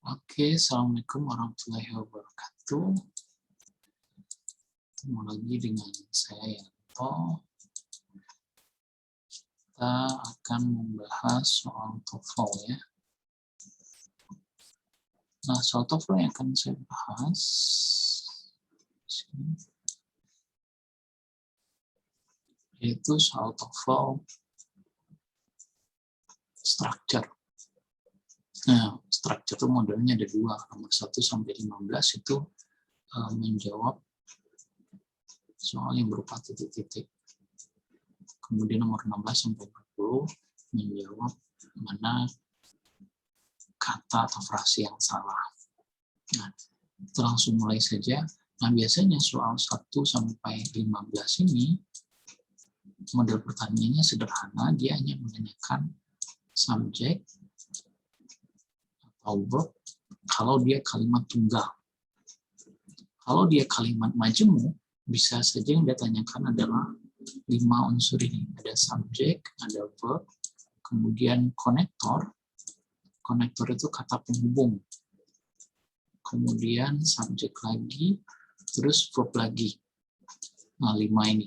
Oke, Assalamualaikum warahmatullahi wabarakatuh. Ketemu lagi dengan saya Yanto. Kita akan membahas soal TOEFL ya. Nah, soal TOEFL yang akan saya bahas yaitu soal TOEFL structure. Nah, structure itu modelnya ada dua, nomor 1 sampai 15 itu menjawab soal yang berupa titik-titik. Kemudian nomor 16 sampai 40 menjawab mana kata atau frasi yang salah. Nah, kita langsung mulai saja. Nah, biasanya soal 1 sampai 15 ini model pertanyaannya sederhana, dia hanya menanyakan subjek atau verb kalau dia kalimat tunggal. Kalau dia kalimat majemuk, bisa saja yang dia tanyakan adalah 5 unsur ini. Ada subjek, ada verb, kemudian konektor. Konektor itu kata penghubung. Kemudian subjek lagi, terus verb lagi. Nah, 5 ini.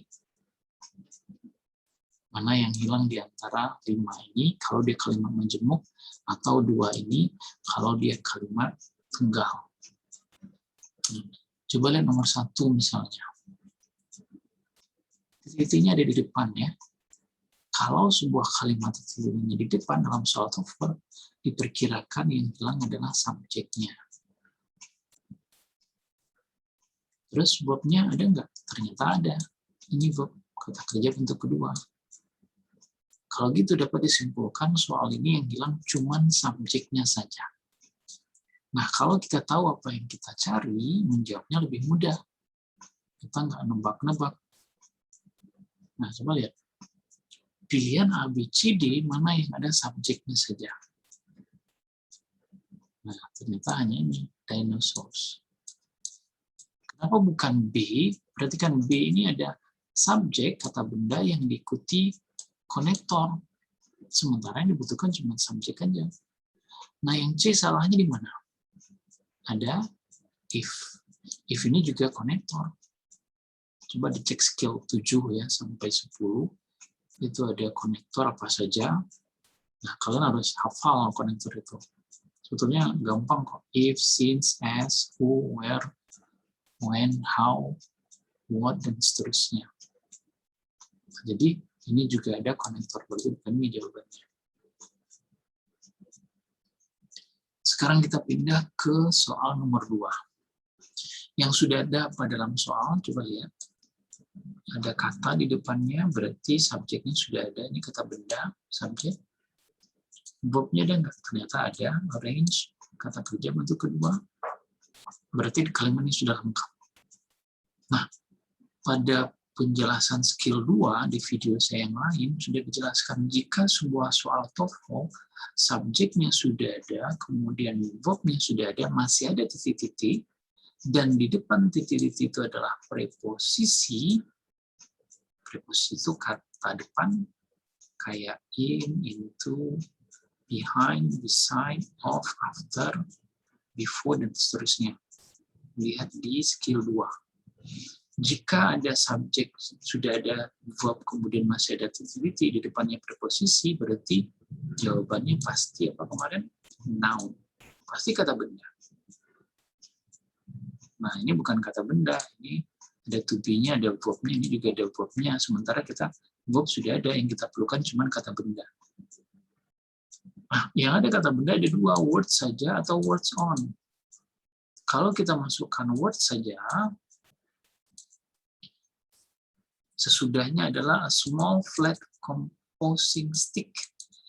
Mana yang hilang di antara 5 ini kalau dia kalimat majemuk, atau 2 ini kalau dia kalimat tunggal. Coba lihat nomor 1 misalnya. Titik-titiknya ada di depan ya. Kalau sebuah kalimat titik-titiknya di depan dalam soal TOEFL, diperkirakan yang hilang adalah subjeknya. Terus verbnya ada nggak? Ternyata ada. Ini verb, kata kerja bentuk kedua. Kalau gitu dapat disimpulkan soal ini yang hilang cuman subjeknya saja. Nah, kalau kita tahu apa yang kita cari, menjawabnya lebih mudah. Kita nggak nebak-nebak. Nah, coba lihat. Pilihan A, B, C, D, mana yang ada subjeknya saja? Nah, ternyata hanya ini, dinosaurs. Kenapa bukan B? Berarti kan B ini ada subjek, kata benda yang diikuti konektor. Sementara yang dibutuhkan cuma subjek aja. Nah, yang C salahnya di mana? Ada if. If ini juga konektor. Coba dicek skill 7 ya, sampai 10. Itu ada konektor apa saja. Nah, kalian harus hafal konektor itu. Sebetulnya gampang kok. If, since, as, who, where, when, how, what, dan seterusnya. Jadi, ini juga ada konektor, berarti bukan ini jawabannya. Sekarang kita pindah ke soal nomor 2. Yang sudah ada pada dalam soal, coba lihat. Ada kata di depannya, berarti subjeknya sudah ada. Ini kata benda, subjek. Verbnya ada nggak? Ternyata ada. Arrange, kata kerja bentuk kedua. Berarti kalimat ini sudah lengkap. Nah, pada penjelasan skill 2 di video saya yang lain sudah dijelaskan jika sebuah soal TOEFL subjeknya sudah ada, kemudian verbnya sudah ada, masih ada titik-titik, dan di depan titik-titik itu adalah preposisi. Preposisi itu kata depan kayak in, into, behind, beside, of, after, before, dan seterusnya. Lihat di skill 2. Jika ada subjek, sudah ada verb, kemudian masih ada titik-titik di depannya preposisi, berarti jawabannya pasti apa kemarin? Noun. Pasti kata benda. Nah, ini bukan kata benda. Ini ada to be-nya, ada verb-nya, ini juga ada verb-nya. Sementara kita verb sudah ada, yang kita perlukan cuma kata benda. Nah, yang ada kata benda ada 2, words saja atau words on. Kalau kita masukkan words saja, sesudahnya adalah a small flat composing stick.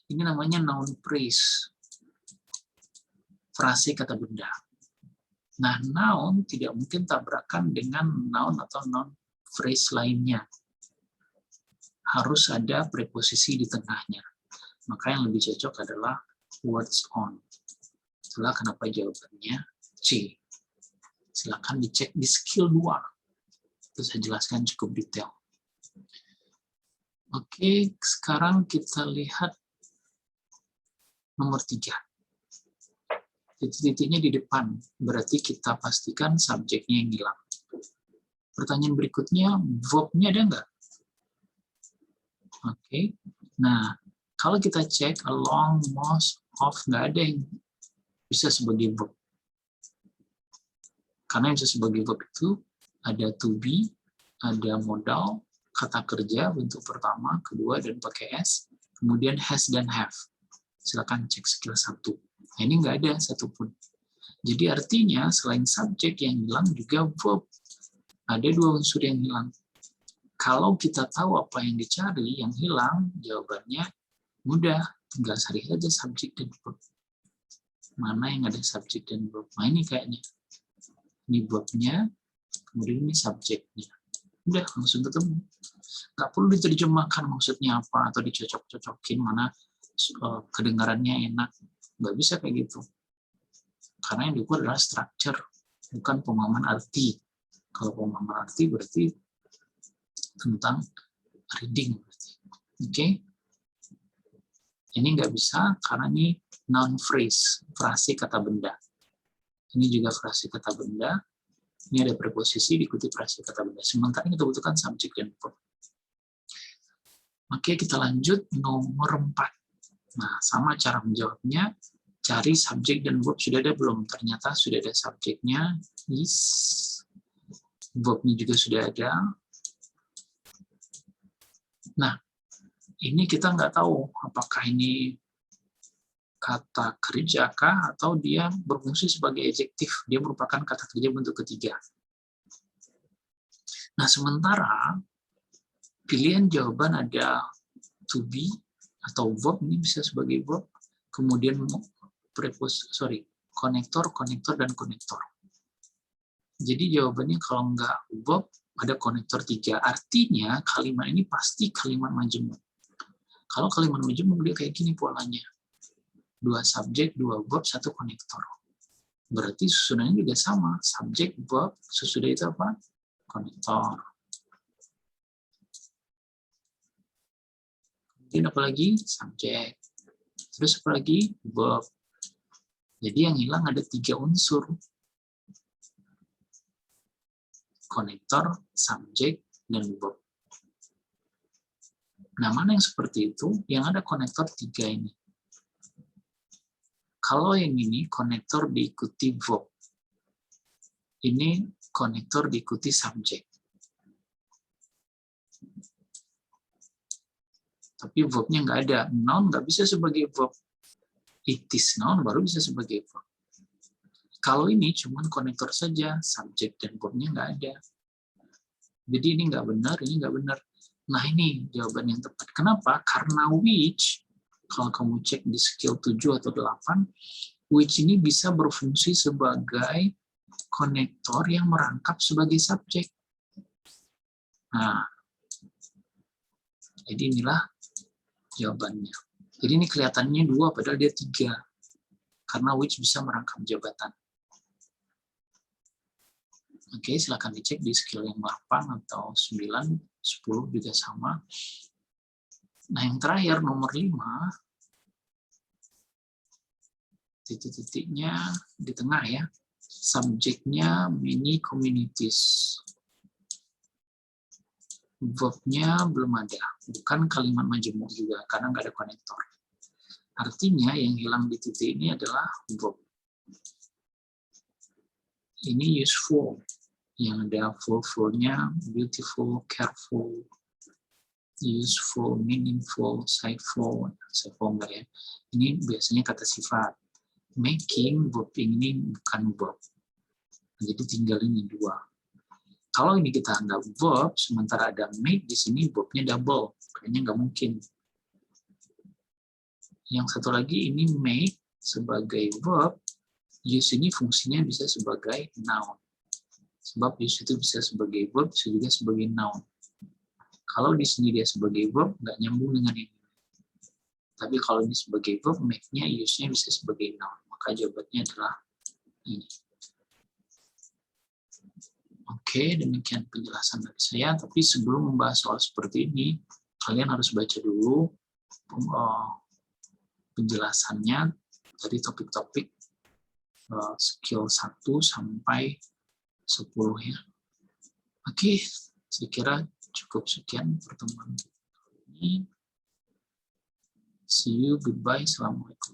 Ini namanya noun phrase. Frase kata benda. Nah, noun tidak mungkin tabrakan dengan noun atau noun phrase lainnya. Harus ada preposisi di tengahnya. Maka yang lebih cocok adalah words on. Itulah kenapa jawabannya C. Silakan dicek di skill 2. Itu saya jelaskan cukup detail. Oke, sekarang kita lihat nomor 3. titik-titiknya di depan, berarti kita pastikan subjeknya yang hilang. Pertanyaan berikutnya, verb-nya ada nggak? Oke. Nah, kalau kita cek along, most, of, nggak ada yang bisa sebagai verb. Karena yang bisa sebagai verb itu ada to be, ada modal, kata kerja bentuk pertama, kedua, dan pakai S, kemudian has dan have. Silakan cek skill 1. Nah, ini nggak ada satupun. Jadi artinya selain subjek yang hilang juga verb. Ada 2 unsur yang hilang. Kalau kita tahu apa yang dicari, yang hilang, jawabannya mudah. Tinggal cari saja subjek dan verb. Mana yang ada subjek dan verb? Nah, ini kayaknya. Ini verbnya, kemudian ini subjeknya. Udah, langsung ketemu. Nggak perlu diterjemahkan maksudnya apa, atau dicocok-cocokin mana kedengarannya enak. Nggak bisa kayak gitu. Karena yang diukur adalah structure, bukan pemahaman arti. Kalau pemahaman arti berarti tentang reading. Oke? Ini nggak bisa karena ini noun phrase, frase kata benda. Ini juga frase kata benda. Ini ada preposisi diikuti frase kata benda. Sementara kita butuhkan subjek dan verb. Oke, kita lanjut nomor 4. Nah, sama cara menjawabnya. Cari subjek dan verb sudah ada belum? Ternyata sudah ada subjeknya, is. Verbnya juga sudah ada. Nah, ini kita nggak tahu apakah ini kata kerja kah atau dia berfungsi sebagai adjektif. Dia merupakan kata kerja bentuk ketiga. Nah, sementara pilihan jawaban ada to be atau verb, ini bisa sebagai verb. Kemudian konektor, dan konektor. Jadi jawabannya kalau nggak verb, ada konektor 3. Artinya kalimat ini pasti kalimat majemuk. Kalau kalimat majemuk dia kayak gini polanya. 2 subjek, 2 verb, 1 konektor. Berarti susunannya juga sama. Subjek, verb, sesudah itu apa? Konektor. Kemudian apa lagi? Subjek. Terus apa lagi? Verb. Jadi yang hilang ada 3 unsur. Konektor, subjek, dan verb. Nah, mana yang seperti itu? Yang ada konektor 3 ini. Kalau yang ini, konektor diikuti verb. Ini konektor diikuti subjek. Tapi verbnya nggak ada. Noun nggak bisa sebagai verb. It is noun baru bisa sebagai verb. Kalau ini cuma konektor saja, subjek dan verbnya nggak ada. Jadi ini nggak benar, ini nggak benar. Nah, ini jawaban yang tepat. Kenapa? Karena which, kalau kamu cek di skill 7 atau 8, which ini bisa berfungsi sebagai konektor yang merangkap sebagai subjek. Nah, jadi inilah jawabannya. Jadi ini kelihatannya 2, padahal dia 3. Karena which bisa merangkap jabatan. Oke, silakan dicek di skill yang 8 atau 9, 10 juga sama. Nah, yang terakhir, nomor 5, titik-titiknya di tengah ya. Subjeknya many communities. Verb-nya belum ada. Bukan kalimat majemuk juga, karena nggak ada konektor. Artinya yang hilang di titik ini adalah verb. Ini useful. Yang ada full-nya beautiful, careful, useful, meaningful, sightful enggak ya. Ini biasanya kata sifat. Making, verb ini bukan verb. Jadi tinggal ini 2. Kalau ini kita anggap verb, sementara ada make di sini, verbnya double. Kayaknya nggak mungkin. Yang satu lagi ini make sebagai verb, use ini fungsinya bisa sebagai noun. Sebab use itu bisa sebagai verb, bisa juga sebagai noun. Kalau di sini dia sebagai verb, nggak nyambung dengan ini. Tapi kalau ini sebagai verb, make-nya, use-nya bisa sebagai noun. Maka jawabannya adalah ini. Oke, demikian penjelasan dari saya. Tapi sebelum membahas soal seperti ini, kalian harus baca dulu penjelasannya dari topik-topik skill 1 sampai 10 ya. Oke, saya kira cukup sekian pertemuan ini. See you, goodbye, assalamualaikum.